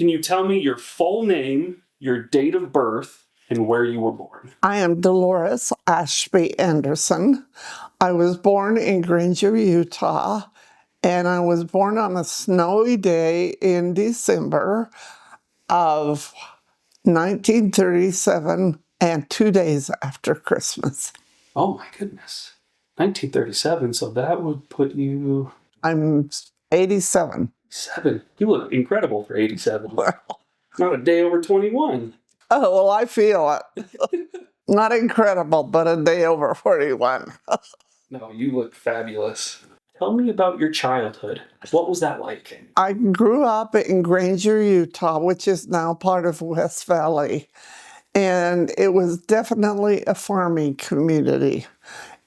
Can you tell me your full name, your date of birth, and where you were born? I am Delores Ashby Anderson. I was born in Granger, Utah, and I was born on a snowy day in December of 1937 and 2 days after Christmas. Oh my goodness. 1937, so that would put you I'm 87. 7. You look incredible for 87. Well, Not a day over 21. oh, well, I feel it. Not incredible, but a day over 41. No, you look fabulous. Tell me about your childhood. What was that like? I grew up in Granger, Utah, which is now part of West Valley. And it was definitely a farming community.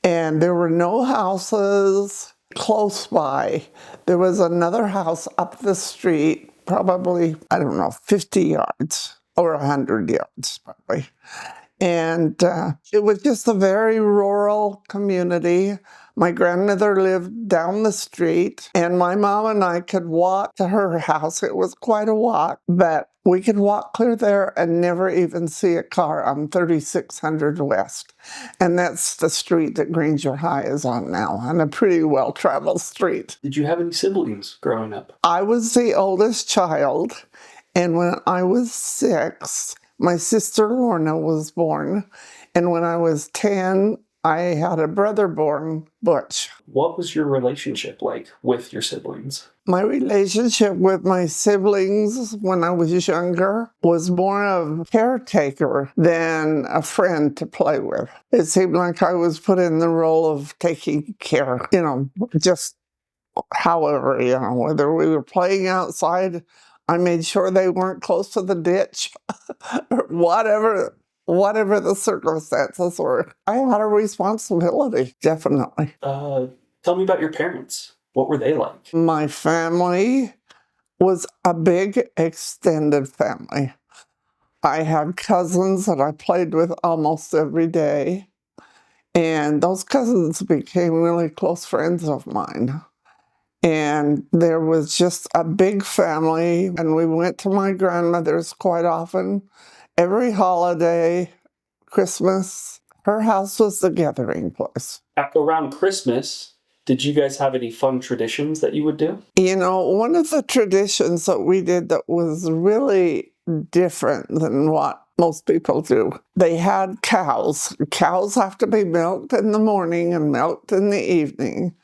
And there were no houses close by. There was another house up the street, probably, 50 yards or 100 yards, probably. And it was just a very rural community. My grandmother lived down the street, and my mom and I could walk to her house. It was quite a walk, but we could walk clear there and never even see a car on 3600 West. And that's the street that Granger High is on now, and a pretty well-traveled street. Did you have any siblings growing up? I was the oldest child, and when I was 6, my sister Lorna was born, and when I was 10, I had a brother born, Butch. What was your relationship like with your siblings? My relationship with my siblings when I was younger was more of a caretaker than a friend to play with. It seemed like I was put in the role of taking care, just however, whether we were playing outside, I made sure they weren't close to the ditch, or whatever the circumstances were. I had a responsibility, definitely. Tell me about your parents. What were they like? My family was a big extended family. I had cousins that I played with almost every day, and those cousins became really close friends of mine. And there was just a big family, and we went to my grandmother's quite often. Every holiday, Christmas, her house was the gathering place. Around Christmas, did you guys have any fun traditions that you would do? One of the traditions that we did that was really different than what most people do, they had cows. Cows have to be milked in the morning and milked in the evening.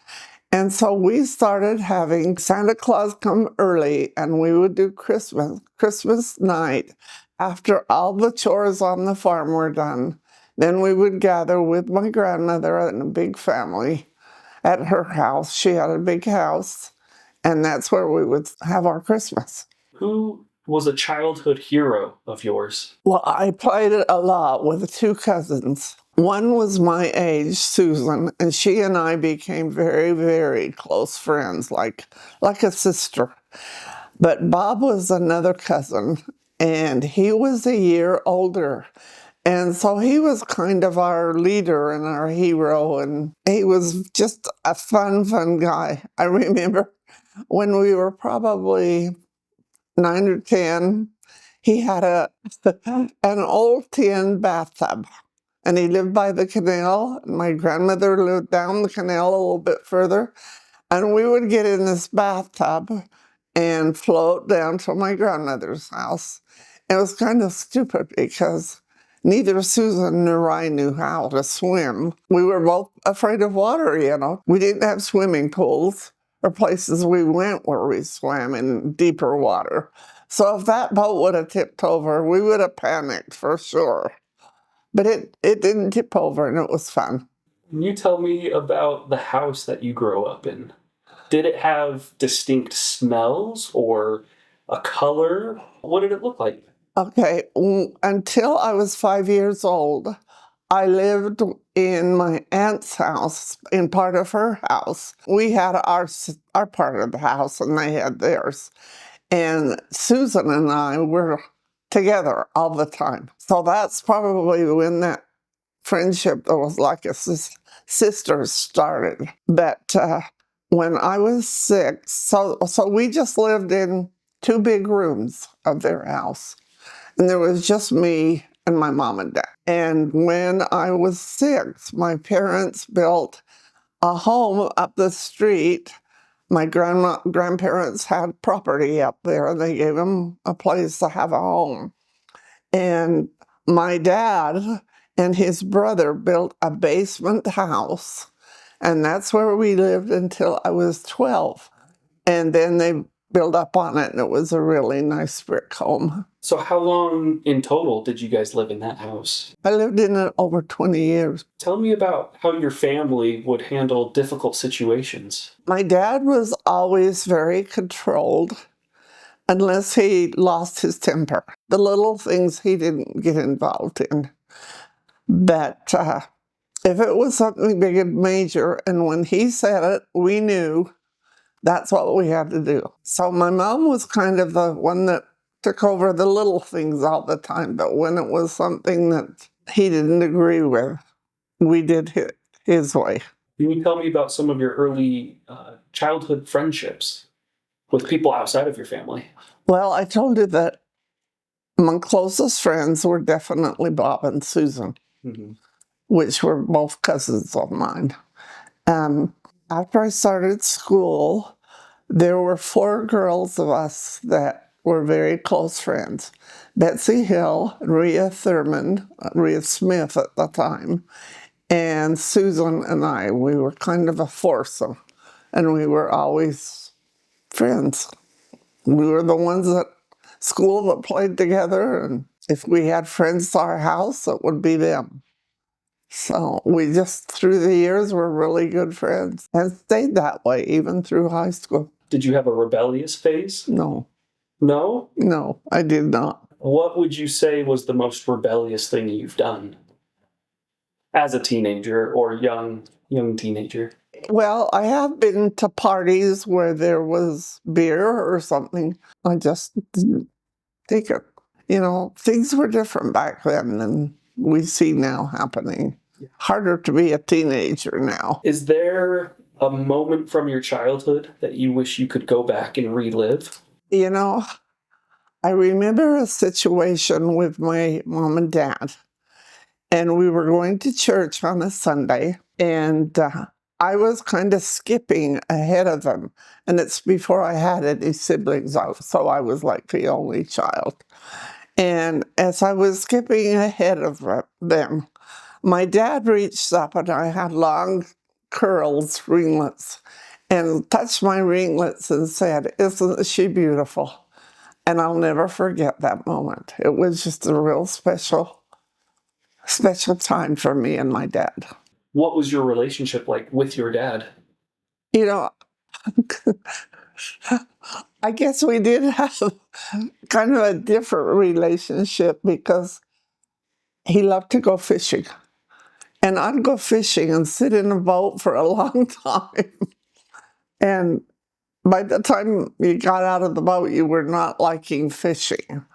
And so we started having Santa Claus come early, and we would do Christmas night after all the chores on the farm were done. Then we would gather with my grandmother and a big family at her house. She had a big house, and that's where we would have our Christmas. Who was a childhood hero of yours? Well, I played it a lot with 2 cousins. One was my age, Susan, and she and I became very, very close friends, like a sister. But Bob was another cousin, and he was a year older. And so he was kind of our leader and our hero, and he was just a fun guy. I remember when we were probably 9 or 10, he had an old tin bathtub. And he lived by the canal, and my grandmother lived down the canal a little bit further. And we would get in this bathtub and float down to my grandmother's house. It was kind of stupid because neither Susan nor I knew how to swim. We were both afraid of water, We didn't have swimming pools or places we went where we swam in deeper water. So if that boat would have tipped over, we would have panicked for sure. But it didn't tip over, and it was fun. Can you tell me about the house that you grew up in? Did it have distinct smells or a color? What did it look like? Okay, until I was 5 years old, I lived in my aunt's house, in part of her house. We had our part of the house, and they had theirs. And Susan and I were together all the time. So that's probably when that friendship that was like a sister started. But when I was 6, so we just lived in two big rooms of their house. And there was just me and my mom and dad. And when I was 6, my parents built a home up the street. My grandparents had property up there. They gave them a place to have a home. And my dad and his brother built a basement house. And that's where we lived until I was 12. And then they built up on it, and it was a really nice brick home. So how long in total did you guys live in that house? I lived in it over 20 years. Tell me about how your family would handle difficult situations. My dad was always very controlled unless he lost his temper. The little things he didn't get involved in. But if it was something big and major, and when he said it, we knew that's what we had to do. So my mom was kind of the one that took over the little things all the time. But when it was something that he didn't agree with, we did it his way. Can you tell me about some of your early childhood friendships with people outside of your family? Well, I told you that my closest friends were definitely Bob and Susan, which were both cousins of mine. After I started school, there were 4 girls of us that were very close friends. Betsy Hill, Rhea Thurman, Rhea Smith at the time, and Susan and I. We were kind of a foursome, and we were always friends. We were the ones at school that played together, and if we had friends to our house, it would be them. So we just, through the years, were really good friends and stayed that way even through high school. Did you have a rebellious phase? No. No? No, I did not. What would you say was the most rebellious thing you've done as a teenager or young teenager? Well, I have been to parties where there was beer or something. I just didn't take it. You know, things were different back then than we see now happening. Harder to be a teenager now. Is there a moment from your childhood that you wish you could go back and relive? You know, I remember a situation with my mom and dad, and we were going to church on a Sunday, and I was kind of skipping ahead of them, and it's before I had any siblings, so I was like the only child. And as I was skipping ahead of them, my dad reached up, and I had long curls, ringlets, and touched my ringlets and said, "Isn't she beautiful?" And I'll never forget that moment. It was just a real special time for me and my dad. What was your relationship like with your dad? You know, I guess we did have kind of a different relationship because he loved to go fishing. And I'd go fishing and sit in a boat for a long time. And by the time you got out of the boat, you were not liking fishing.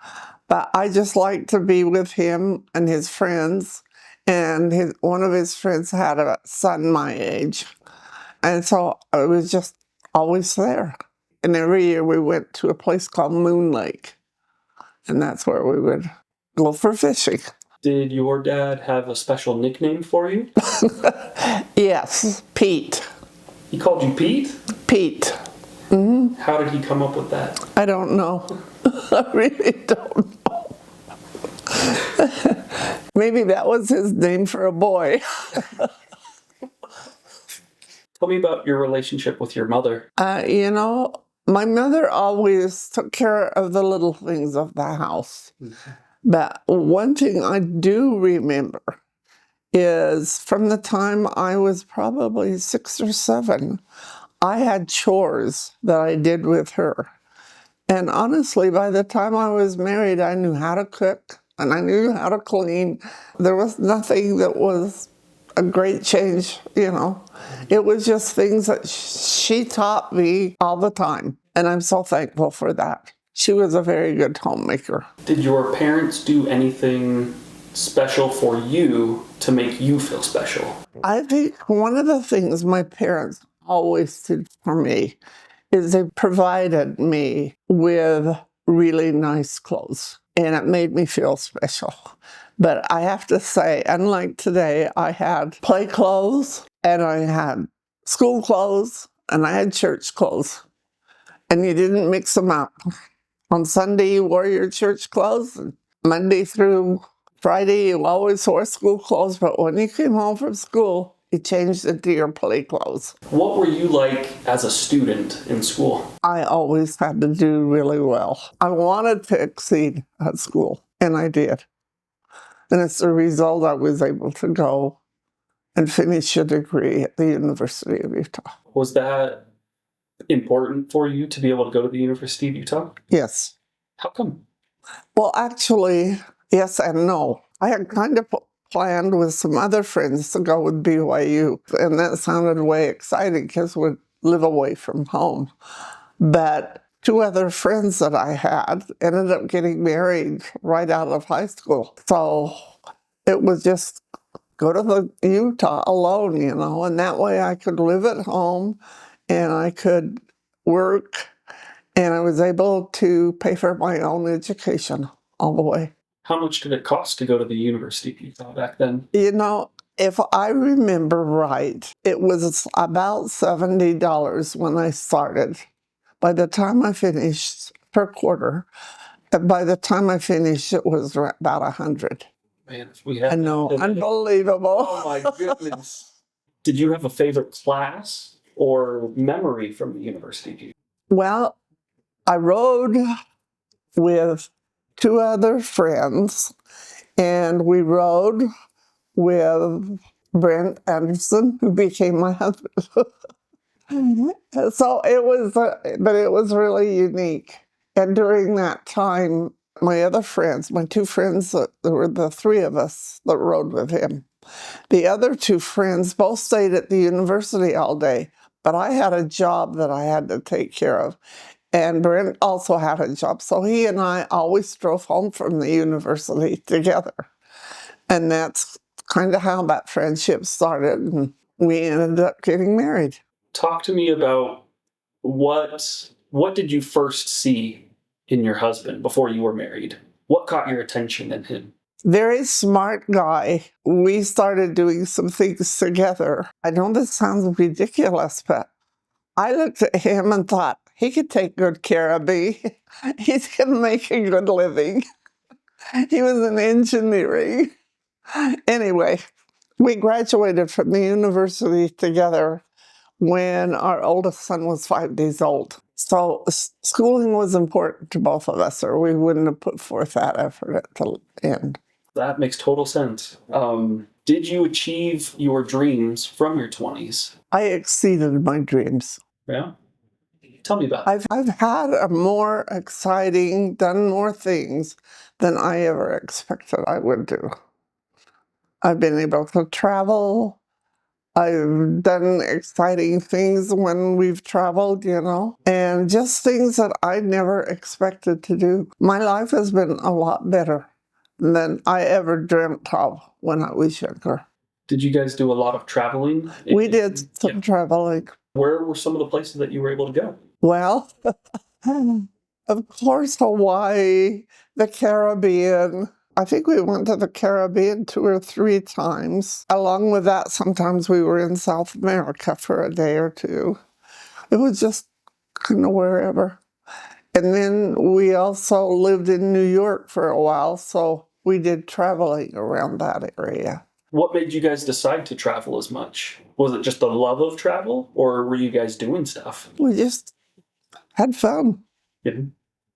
But I just liked to be with him and his friends. And one of his friends had a son my age. And so I was just always there. And every year we went to a place called Moon Lake. And that's where we would go for fishing. Did your dad have a special nickname for you? Yes, Pete. He called you Pete? Pete. How did he come up with that? I don't know. I really don't know. Maybe that was his name for a boy. Tell me about your relationship with your mother. You know, my mother always took care of the little things of the house. But one thing I do remember is from the time I was probably 6 or 7, I had chores that I did with her. And honestly, by the time I was married, I knew how to cook and I knew how to clean. There was nothing that was a great change, you know. It was just things that she taught me all the time. And I'm so thankful for that. She was a very good homemaker. Did your parents do anything special for you to make you feel special? I think one of the things my parents always did for me is they provided me with really nice clothes, and it made me feel special. But I have to say, unlike today, I had play clothes, and I had school clothes, and I had church clothes, and you didn't mix them up. On Sunday, you wore your church clothes, and Monday through Friday, you always wore school clothes, but when you came home from school, you changed into your play clothes. What were you like as a student in school? I always had to do really well. I wanted to exceed at school, and I did. And as a result, I was able to go and finish a degree at the University of Utah. Was that important for you to be able to go to the University of Utah? Yes. How come? Well, actually, yes and no. I had kind of planned with some other friends to go with BYU, and that sounded way exciting because we'd live away from home. But two other friends that I had ended up getting married right out of high school. So it was just go to the Utah alone, and that way I could live at home and I could work, and I was able to pay for my own education all the way. How much did it cost to go to the University of Utah back then? If I remember right, it was about $70 when I started. By the time I finished per quarter, by the time I finished, it was about 100. Man, if we had I know, that- unbelievable. Oh my goodness. Did you have a favorite class or memory from the University of Utah? Well, I rode with two other friends, and we rode with Brent Anderson, who became my husband. So but it was really unique. And during that time, my other friends, my two friends, there were the three of us that rode with him. The other two friends both stayed at the university all day, but I had a job that I had to take care of. And Brent also had a job. So he and I always drove home from the university together. And that's kind of how that friendship started. And we ended up getting married. Talk to me about what did you first see in your husband before you were married? What caught your attention in him? Very smart guy. We started doing some things together. I know this sounds ridiculous, but I looked at him and thought, he could take good care of me. He's going to make a good living. He was in engineering. Anyway, we graduated from the university together when our oldest son was 5 days old. So schooling was important to both of us, or we wouldn't have put forth that effort at the end. That makes total sense. Did you achieve your dreams from your 20s? I exceeded my dreams. Yeah? Tell me about it. I've had a more exciting, done more things than I ever expected I would do. I've been able to travel. I've done exciting things when we've traveled, and just things that I never expected to do. My life has been a lot better than I ever dreamt of when I was younger. Did you guys do a lot of traveling? We did some traveling. Where were some of the places that you were able to go? Well, of course, Hawaii, the Caribbean. I think we went to the Caribbean 2 or 3 times. Along with that, sometimes we were in South America for a day or two. It was just kind of wherever. And then we also lived in New York for a while, so we did traveling around that area. What made you guys decide to travel as much? Was it just the love of travel, or were you guys doing stuff? We just had fun. Yeah.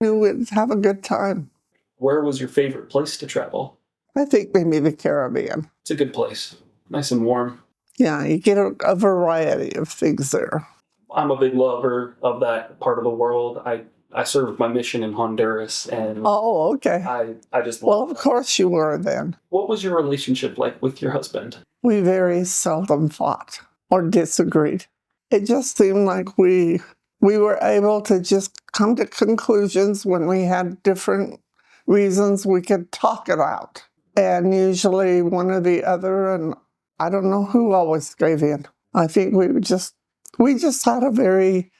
We would have a good time. Where was your favorite place to travel? I think maybe the Caribbean. It's a good place. Nice and warm. Yeah, you get a variety of things there. I'm a big lover of that part of the world. I served my mission in Honduras, and Oh, okay. I just Well, love of course you were then. What was your relationship like with your husband? We very seldom fought or disagreed. It just seemed like we were able to just come to conclusions when we had different reasons we could talk it out. And usually one or the other, and I don't know who always gave in. I think we just had a very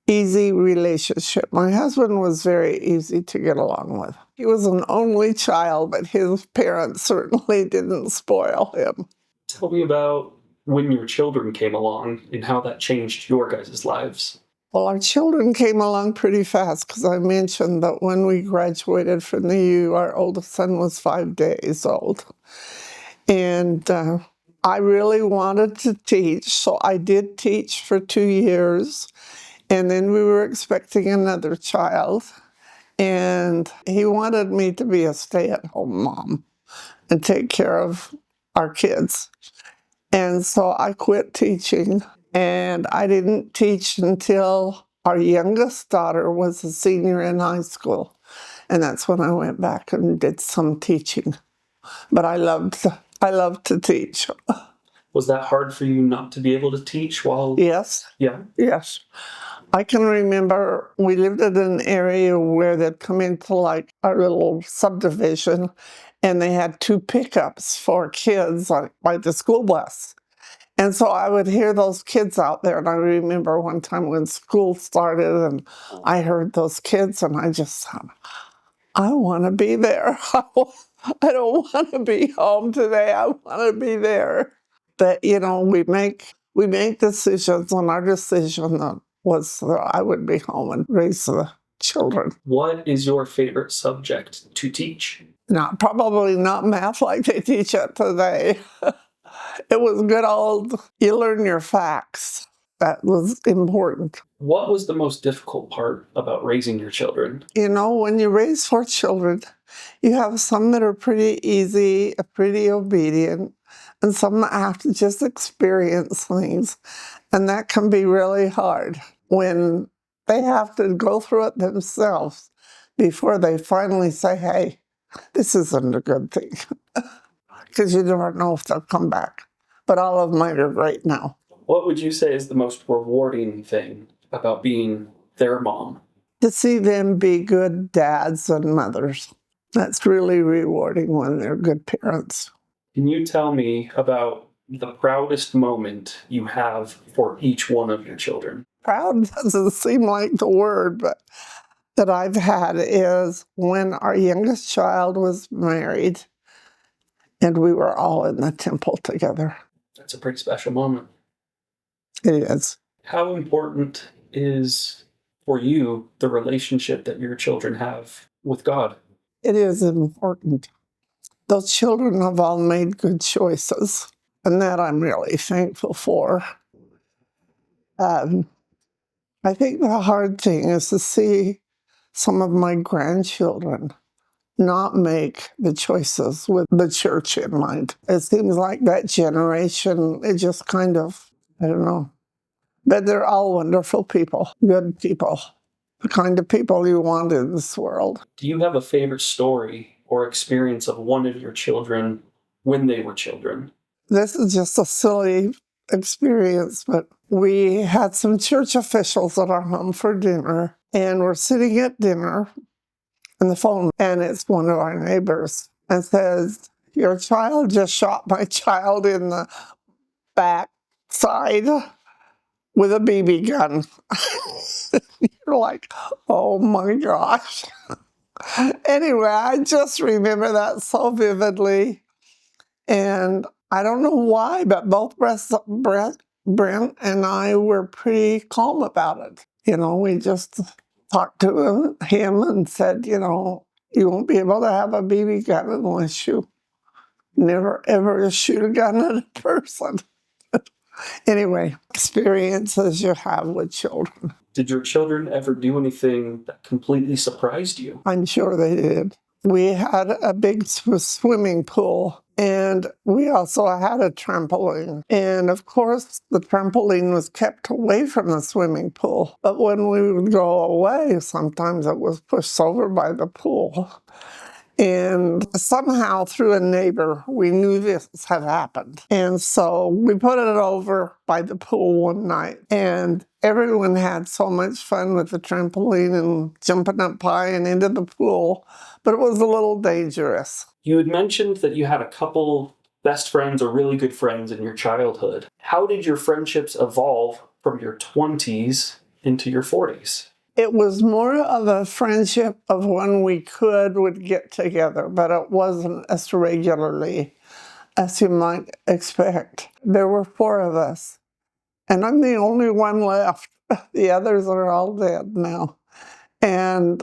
easy relationship. My husband was very easy to get along with. He was an only child, but his parents certainly didn't spoil him. Tell me about when your children came along and how that changed your guys' lives. Well, our children came along pretty fast because I mentioned that when we graduated from the U, our oldest son was 5 days old. And I really wanted to teach, so I did teach for 2 years. And then we were expecting another child. And he wanted me to be a stay-at-home mom and take care of our kids. And so I quit teaching, and I didn't teach until our youngest daughter was a senior in high school. And that's when I went back and did some teaching. But I loved to teach. Was that hard for you not to be able to teach while? Yes, Yeah. yes. I can remember we lived in an area where they'd come into like our little subdivision, and they had 2 pickups for kids by the school bus. And so I would hear those kids out there. And I remember one time when school started and I heard those kids, and I just thought, I want to be there. I don't want to be home today. I want to be there. But, we make decisions, and our decision was that I would be home and raise the children. What is your favorite subject to teach? Probably not math like they teach it today. It was good old, you learn your facts. That was important. What was the most difficult part about raising your children? When you raise 4 children, you have some that are pretty easy, pretty obedient, and some that have to just experience things. And that can be really hard when they have to go through it themselves before they finally say, hey, this isn't a good thing. Because you never know if they'll come back. But all of mine are great now. What would you say is the most rewarding thing about being their mom? To see them be good dads and mothers. That's really rewarding when they're good parents. Can you tell me about the proudest moment you have for each one of your children? Proud doesn't seem like the word, but that I've had is when our youngest child was married and we were all in the temple together. That's a pretty special moment. It is. How important is for you the relationship that your children have with God? It is important. Those children have all made good choices, and that I'm really thankful for. I think the hard thing is to see some of my grandchildren not make the choices with the church in mind. It seems like that generation, it just kind of, I don't know. But they're all wonderful people, good people, the kind of people you want in this world. Do you have a favorite story or experience of one of your children when they were children? This is just a silly experience, but we had some church officials at our home for dinner, and we're sitting at dinner on the phone, and it's one of our neighbors, and says, your child just shot my child in the back side with a BB gun. You're like, oh my gosh. Anyway, I just remember that so vividly. And I don't know why, but both Brent and I were pretty calm about it. We just talked to him and said, you won't be able to have a BB gun unless you never ever shoot a gun at a person. Anyway, experiences you have with children. Did your children ever do anything that completely surprised you? I'm sure they did. We had a big swimming pool, and we also had a trampoline. And of course, the trampoline was kept away from the swimming pool. But when we would go away, sometimes it was pushed over by the pool. And somehow through a neighbor, we knew this had happened. And so we put it over by the pool one night, and everyone had so much fun with the trampoline and jumping up high and into the pool, but it was a little dangerous. You had mentioned that you had a couple best friends or really good friends in your childhood. How did your friendships evolve from your 20s into your 40s? It was more of a friendship of when we would get together, but it wasn't as regularly as you might expect. There were four of us, and I'm the only one left. The others are all dead now. And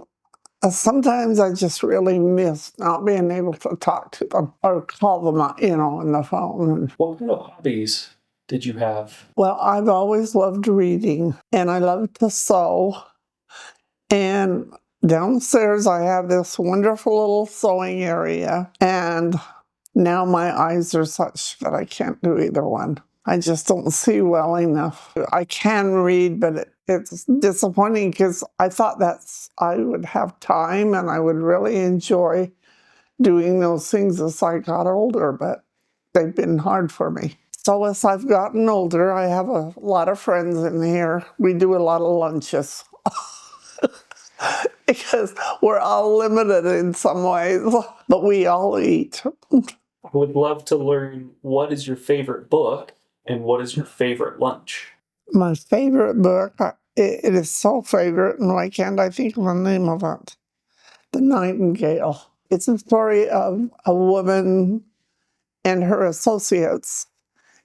sometimes I just really miss not being able to talk to them or call them, on the phone. What kind of hobbies did you have? Well, I've always loved reading, and I love to sew. And downstairs, I have this wonderful little sewing area. And now my eyes are such that I can't do either one. I just don't see well enough. I can read, but it's disappointing because I thought I would have time and I would really enjoy doing those things as I got older, but they've been hard for me. So as I've gotten older, I have a lot of friends in here. We do a lot of lunches. Because we're all limited in some ways, but we all eat. I would love to learn, what is your favorite book and what is your favorite lunch? My favorite book, it is so favorite, and why can't I think of the name of it? The Nightingale. It's a story of a woman and her associates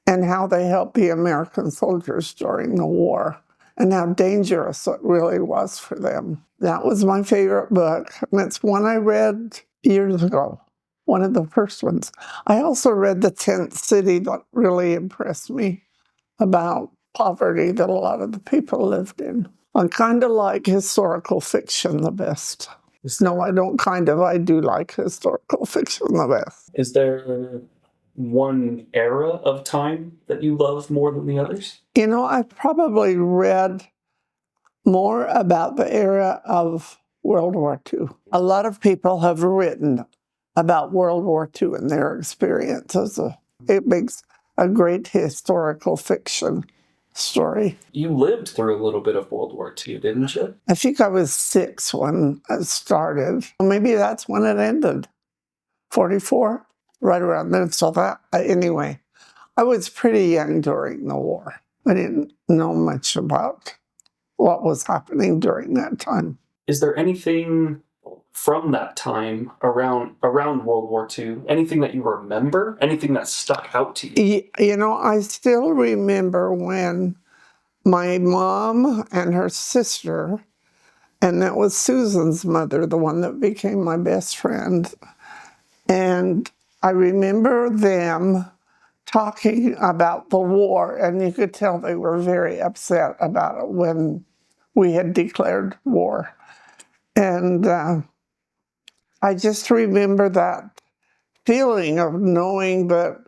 and how they helped the American soldiers during the war and how dangerous it really was for them. That was my favorite book, and it's one I read years ago, one of the first ones. I also read The Tent City, that really impressed me, about poverty that a lot of the people lived in. I kind of like historical fiction the best. No, I don't I do like historical fiction the best. Is there one era of time that you love more than the others? I've probably read more about the era of World War II. A lot of people have written about World War II and their experiences. It makes a great historical fiction story. You lived through a little bit of World War II, didn't you? I think I was 6 when it started. Maybe that's when it ended. 44, right around then. So anyway, I was pretty young during the war. I didn't know much about what was happening during that time. Is there anything from that time around World War II, anything that you remember, anything that stuck out to you? I still remember when my mom and her sister, and that was Susan's mother, the one that became my best friend, and I remember them talking about the war, and you could tell they were very upset about it when we had declared war. And I just remember that feeling of knowing that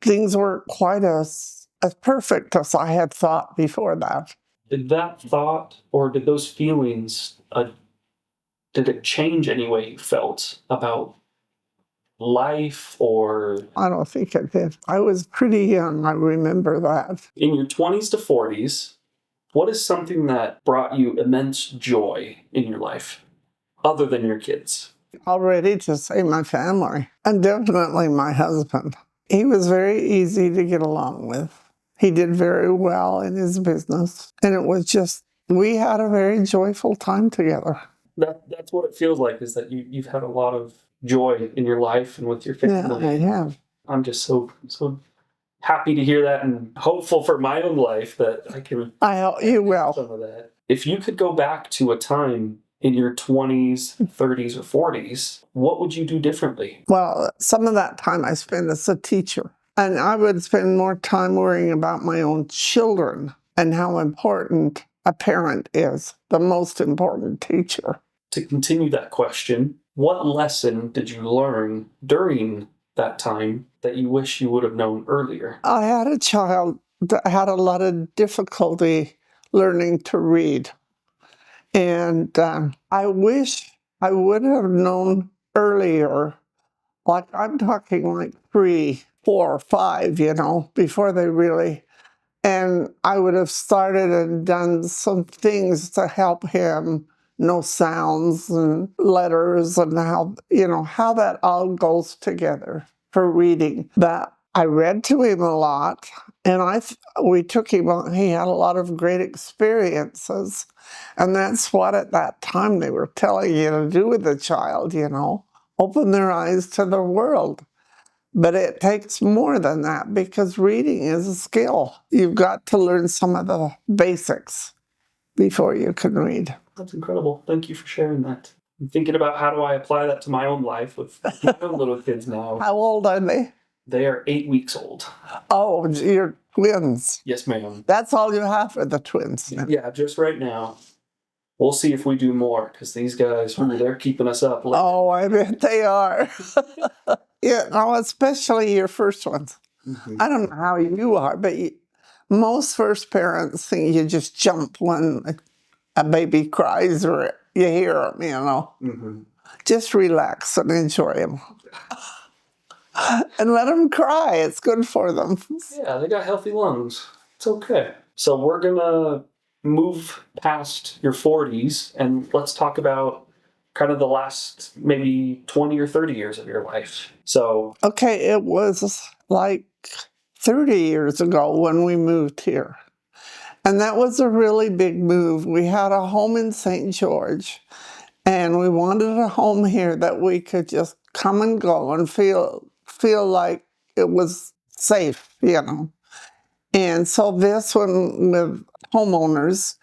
things weren't quite as perfect as I had thought before that. Did that thought, or did those feelings, did it change any way you felt about life, or? I don't think it did. I was pretty young, I remember that. In your 20s to 40s, what is something that brought you immense joy in your life, other than your kids? Already to say my family, and definitely my husband. He was very easy to get along with. He did very well in his business, and it was just, we had a very joyful time together. That's what it feels like, is that you've had a lot of joy in your life and with your family. Yeah, I have. I'm just so happy to hear that, and hopeful for my own life that I can. You will. Some of that. If you could go back to a time in your 20s, 30s, or 40s, what would you do differently? Well, some of that time I spent as a teacher, and I would spend more time worrying about my own children and how important a parent is, the most important teacher. To continue that question, what lesson did you learn during that time that you wish you would have known earlier? I had a child that had a lot of difficulty learning to read. And I wish I would have known earlier, like I'm talking like 3, 4, 5, before they really, and I would have started and done some things to help him know sounds and letters and how that all goes together for reading. But I read to him a lot. And we took him on. He had a lot of great experiences. And that's what at that time they were telling you to do with the child, open their eyes to the world. But it takes more than that because reading is a skill. You've got to learn some of the basics before you can read. That's incredible. Thank you for sharing that. I'm thinking about how do I apply that to my own life with my own little kids now. How old are they? They are 8 weeks old. Oh, you're twins. Yes, ma'am. That's all you have for the twins. Yeah, just right now. We'll see if we do more because these guys, they're keeping us up. Oh, I bet they are. Especially your first ones. Mm-hmm. I don't know how you are, but most first parents think you just jump when a baby cries or you hear them, Mm-hmm. Just relax and enjoy them. And let them cry. It's good for them. Yeah, they got healthy lungs. It's okay. So we're going to move past your 40s and let's talk about kind of the last maybe 20 or 30 years of your life. So, okay, it was like 30 years ago when we moved here. And that was a really big move. We had a home in St. George, and we wanted a home here that we could just come and go and feel like it was safe, And so this one with homeowners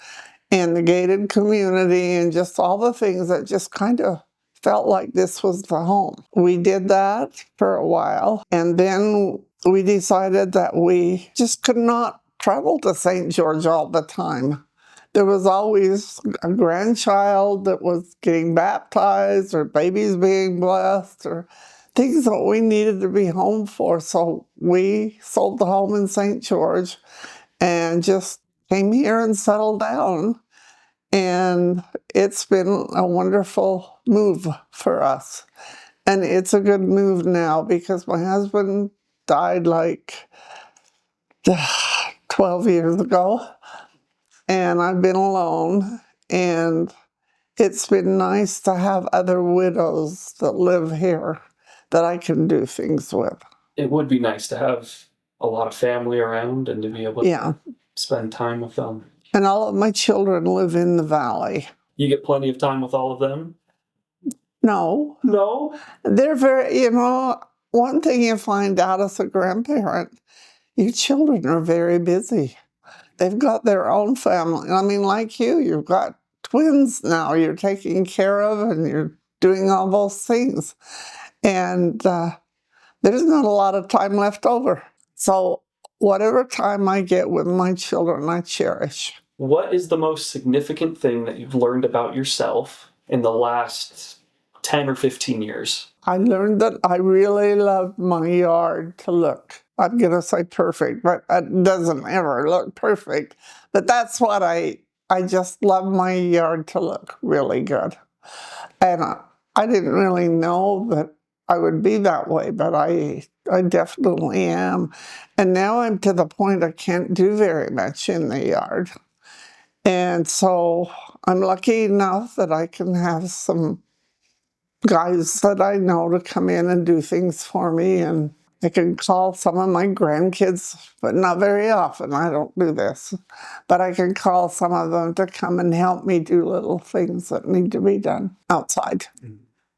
and the gated community and just all the things that just kind of felt like this was the home. We did that for a while, and then we decided that we just could not travel to St. George all the time. There was always a grandchild that was getting baptized or babies being blessed or things that we needed to be home for. So we sold the home in St. George and just came here and settled down. And it's been a wonderful move for us. And it's a good move now because my husband died like 12 years ago. And I've been alone. And it's been nice to have other widows that live here that I can do things with. It would be nice to have a lot of family around and to be able to spend time with them. And all of my children live in the valley. You get plenty of time with all of them? No. No? They're very, one thing you find out as a grandparent, your children are very busy. They've got their own family. I mean, like you've got twins now you're taking care of and you're doing all those things. And there's not a lot of time left over. So whatever time I get with my children, I cherish. What is the most significant thing that you've learned about yourself in the last 10 or 15 years? I learned that I really love my yard to look. I'm going to say perfect, but it doesn't ever look perfect. But that's what I just love my yard to look really good. And I didn't really know that I would be that way, but I definitely am. And now I'm to the point I can't do very much in the yard. And so I'm lucky enough that I can have some guys that I know to come in and do things for me. And I can call some of my grandkids, but not very often. I don't do this. But I can call some of them to come and help me do little things that need to be done outside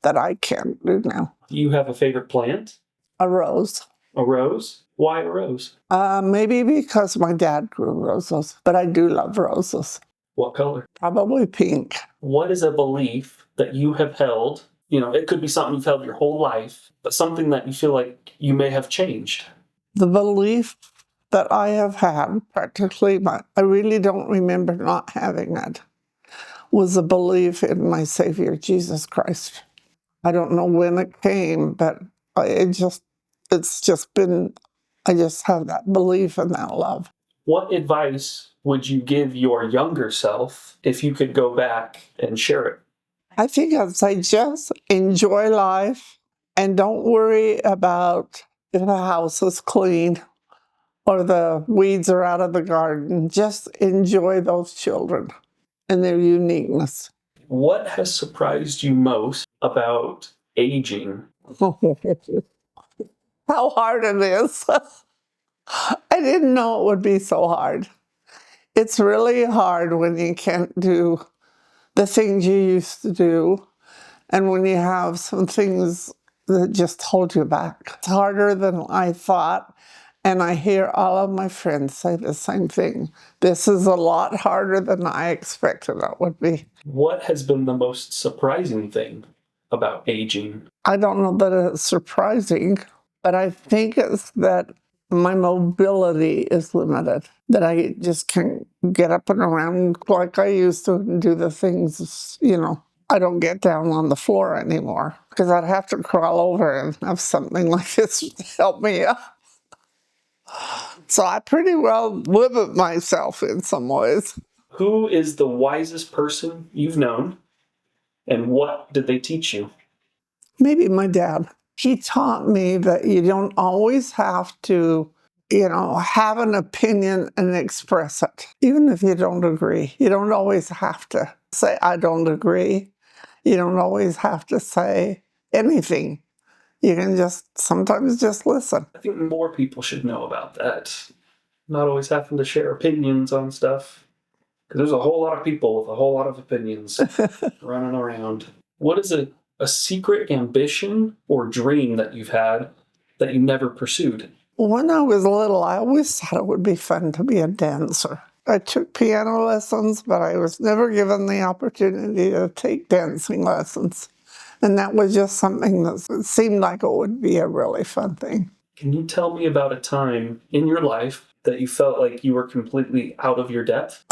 that I can't do now. Do you have a favorite plant? A rose. A rose? Why a rose? Maybe because my dad grew roses, but I do love roses. What color? Probably pink. What is a belief that you have held? It could be something you've held your whole life, but something that you feel like you may have changed. The belief that I have had practically, I really don't remember not having it, was a belief in my Savior, Jesus Christ. I don't know when it came, but I just have that belief and that love. What advice would you give your younger self if you could go back and share it? I think I'd say just enjoy life and don't worry about if the house is clean or the weeds are out of the garden. Just enjoy those children and their uniqueness. What has surprised you most about aging? How hard it is. I didn't know it would be so hard. It's really hard when you can't do the things you used to do and when you have some things that just hold you back. It's harder than I thought, and I hear all of my friends say the same thing. This is a lot harder than I expected it would be. What has been the most surprising thing about aging? I don't know that it's surprising, but I think it's that my mobility is limited, that I just can't get up and around like I used to and do the things, I don't get down on the floor anymore because I'd have to crawl over and have something like this to help me up. So I pretty well limit myself in some ways. Who is the wisest person you've known, and what did they teach you? Maybe my dad. He taught me that you don't always have to, have an opinion and express it, even if you don't agree. You don't always have to say, I don't agree. You don't always have to say anything. You can sometimes just listen. I think more people should know about that. Not always having to share opinions on stuff. Because there's a whole lot of people with a whole lot of opinions running around. What is a secret ambition or dream that you've had that you never pursued? When I was little, I always thought it would be fun to be a dancer. I took piano lessons, but I was never given the opportunity to take dancing lessons. And that was just something that seemed like it would be a really fun thing. Can you tell me about a time in your life that you felt like you were completely out of your depth?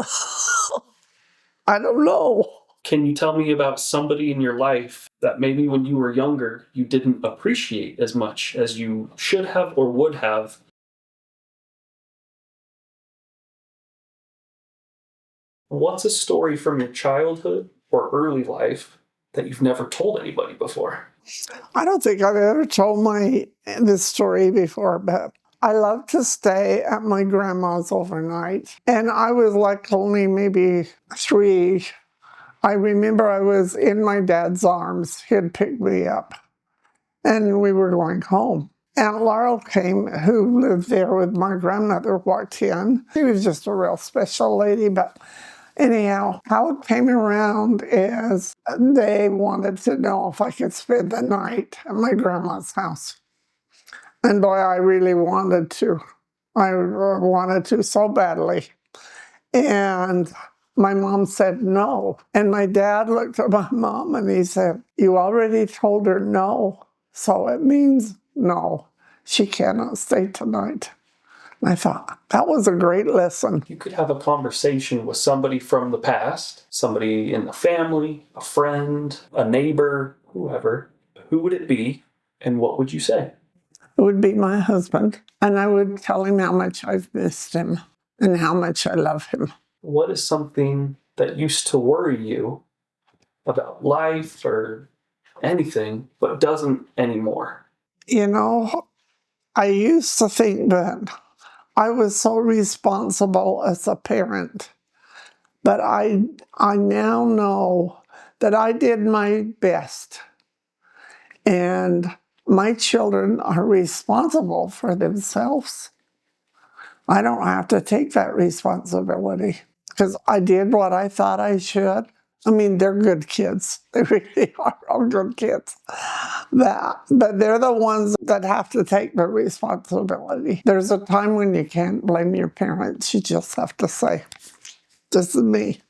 I don't know. Can you tell me about somebody in your life that maybe when you were younger you didn't appreciate as much as you should have or would have? What's a story from your childhood or early life that you've never told anybody before? I don't think I've ever told this story before, but I love to stay at my grandma's overnight. And I was like only maybe 3. I remember I was in my dad's arms. He'd picked me up, and we were going home. Aunt Laurel came, who lived there with my grandmother, walked in. She was just a real special lady, but anyhow, how it came around is they wanted to know if I could spend the night at my grandma's house. And boy, I really wanted to. I wanted to so badly. And my mom said no. And my dad looked at my mom and he said, you already told her no, so it means no. She cannot stay tonight. And I thought, that was a great lesson. You could have a conversation with somebody from the past, somebody in the family, a friend, a neighbor, whoever. Who would it be, and what would you say? It would be my husband, and I would tell him how much I've missed him and how much I love him. What is something that used to worry you about life or anything, but doesn't anymore? I used to think that I was so responsible as a parent, but I now know that I did my best, and my children are responsible for themselves. I don't have to take that responsibility because I did what I thought I should. I mean, they're good kids. They really are all good kids. But they're the ones that have to take the responsibility. There's a time when you can't blame your parents. You just have to say, this is me.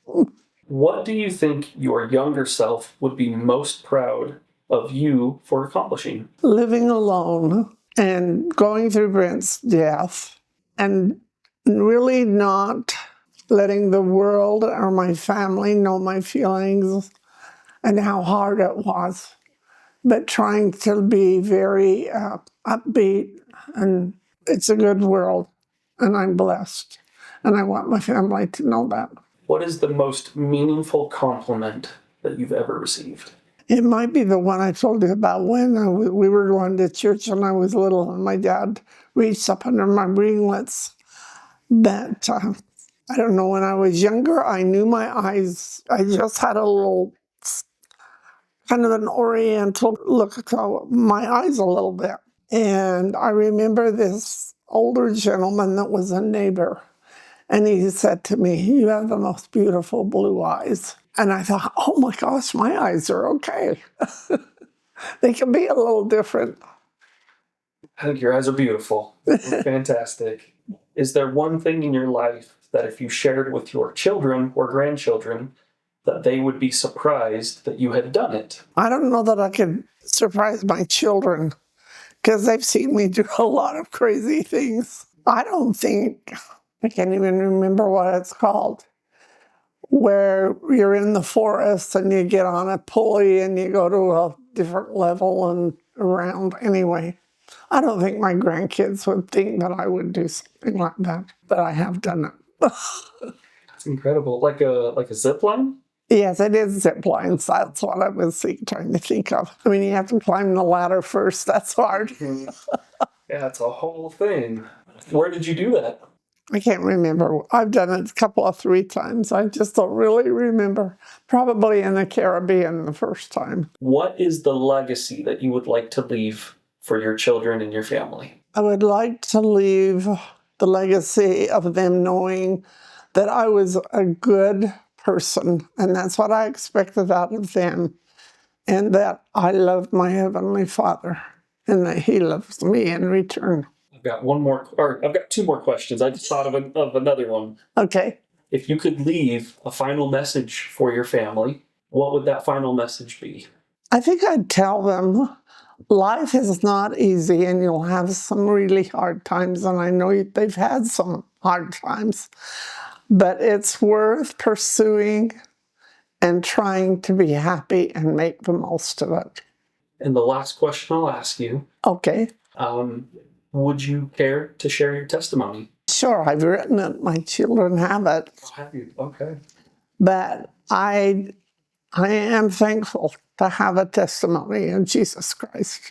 What do you think your younger self would be most proud of you for accomplishing? Living alone and going through Brent's death and really not letting the world or my family know my feelings and how hard it was, but trying to be very upbeat. And it's a good world, and I'm blessed. And I want my family to know that. What is the most meaningful compliment that you've ever received? It might be the one I told you about when we were going to church and I was little, and my dad reached up under my ringlets. That I don't know, when I was younger, I knew my eyes, I just had a little kind of an oriental look to my eyes a little bit. And I remember this older gentleman that was a neighbor. And he said to me, "You have the most beautiful blue eyes." And I thought, oh my gosh, my eyes are okay. They can be a little different. I think your eyes are beautiful. Fantastic. Is there one thing in your life that if you shared with your children or grandchildren, that they would be surprised that you had done it? I don't know that I could surprise my children because they've seen me do a lot of crazy things. I can't even remember what it's called, where you're in the forest and you get on a pulley and you go to a different level and around. Anyway, I don't think my grandkids would think that I would do something like that, but I have done it. It's incredible. Like a zip line? Yes, it is zip lines. That's what I was trying to think of. I mean, you have to climb the ladder first. That's hard. Yeah, it's a whole thing. Where did you do that? I can't remember. I've done it a couple of 3 times. I just don't really remember. Probably in the Caribbean the first time. What is the legacy that you would like to leave for your children and your family? I would like to leave the legacy of them knowing that I was a good person, and that's what I expected out of them, and that I loved my Heavenly Father, and that He loves me in return. I've got two more questions. I just thought of another one. Okay. If you could leave a final message for your family, what would that final message be? I think I'd tell them life is not easy and you'll have some really hard times, and I know they've had some hard times, but it's worth pursuing and trying to be happy and make the most of it. And the last question I'll ask you, Okay. would you care to share your testimony? Sure, I've written it. My children have it. Oh, have you? Okay. But I am thankful to have a testimony of Jesus Christ.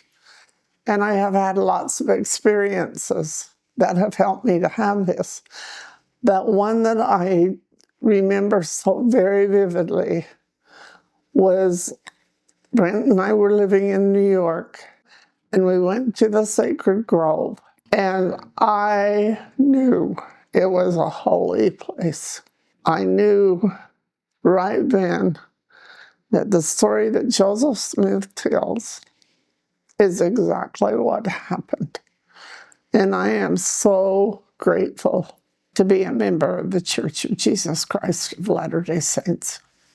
And I have had lots of experiences that have helped me to have this. But one that I remember so very vividly was Brent and I were living in New York, and we went to the Sacred Grove, and I knew it was a holy place. I knew right then that the story that Joseph Smith tells is exactly what happened. And I am so grateful to be a member of the Church of Jesus Christ of Latter-day Saints.